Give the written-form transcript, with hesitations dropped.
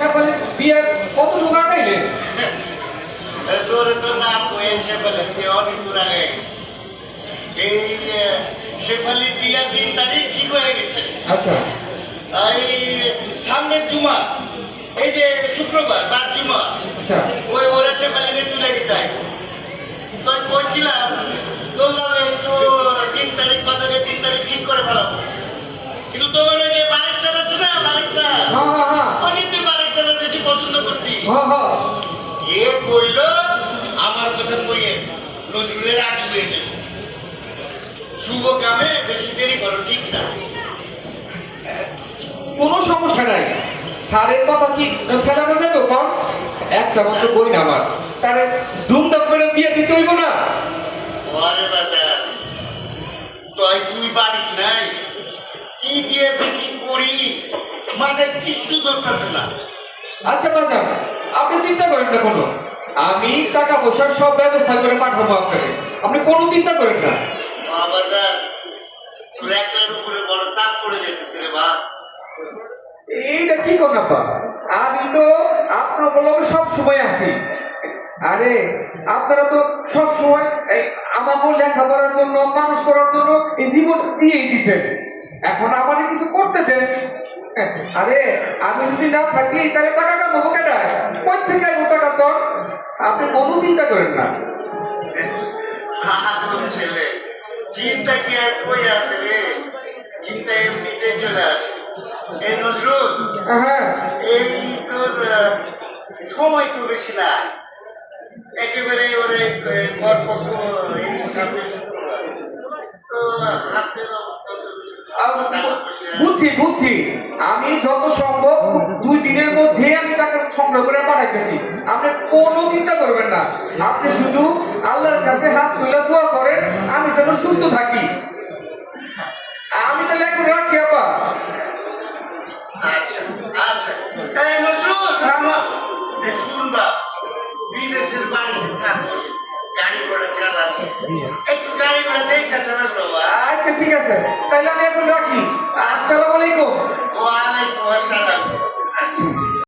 শেফালির বিয়ের কত লোক আগাইলেন? তোর তো না কয়ে শেফালির বিয়ে অনেক দূর আগে এই শেফালির বিয়ের 3 তারিখ ঠিক হয়ে গেছে। আচ্ছা, এই সামনের জুমা, এই যে শুক্রবার বার জুমা, আচ্ছা, ওই ওরা শেফালিকে তুলে দিতে হয়। তো বলছিলাম তোর নামে একটু 3 তারিখ কথাকে 3 তারিখ ঠিক করে ফেলাবো, কিন্তু তোর ওই যে বারেক স্যার আছে না, বারেক স্যার, হ্যাঁ হ্যাঁ হ্যাঁ ওই যে তুই বারেক স্যারের বেশি পছন্দ করতি, হ্যাঁ হ্যাঁ, এ কইল আমার কথা কইয়ে নজরুলের রাজি হয়ে যাবে। শুভ কামে বেশি দেরি করো, ঠিক না? কোনো সমস্যা নাই। স্যারের কথা কি ফেলানো যাবে? কম একটা মাত্র বই না আমার, তারে ধুমধাম করে বিয়ে দিতে হইব না? ওরে বাজার, তুই বাড়িতে নাই, কি দিয়ে কি করি মাথায় কিছু ধরতেছে না। আচ্ছা বাজান, আপনি চিন্তা করেন না কোনো, আমি টাকা পয়সার সব ব্যবস্থা করে পাঠাবো আপনাকে, আপনি কোনো চিন্তা করেন না। বাজার, তোর একলার উপরে বড় চাপ পড়ে যেতেছে রে বা। এইটা কি করেন আপা? আমি তো আপনার বললাম সব সময় আছি। আরে আপনারা তো সব সময় আমাকে লেখাপড়ার জন্য, মানুষ করার জন্য এই জীবন দিয়েই দিছেন, এখন আমাদের কিছু করতে দেন। আরে আমি যদি না থাকি তাহলে টাকা কামাবো কেটায়? কই থেকে আইবো টাকা? তো আপনি কোনো চিন্তা করেন না। ছেলে চিন্তা কি আর কই আছে রে, চিন্তা এমনিতে চলে আসে। এই নজরুল, হ্যাঁ, এই তোর সময় তো বেশি না, একেবারে ওরে পরপক্ষ এই সামনে শুক্রবার, তো হাতের অবস্থা তো বুঝছি বুঝছি, আমি যত সম্ভব 2 দিনের মধ্যে আমি টাকা সংগ্রহ করে পাঠাইতেছি, আপনি কোনো চিন্তা করবেন না। আপনি শুধু আল্লাহর কাছে হাত তুলে দোয়া করেন আমি যেন সুস্থ থাকি। আমি তাহলে এখন রাখি আপা। আচ্ছা আচ্ছা। এই নজরুল, শুনবা, বিদেশের বাড়িতে থাকোস, গাড়ি ঘোড়া চালাস, একটু গাড়ি ঘোড়া দেখে চালাস বাবা। আচ্ছা ঠিক আছে, তাহলে আমি এখন রাখি। আসসালামু আলাইকুম। ওয়ালাইকুম আসসালাম।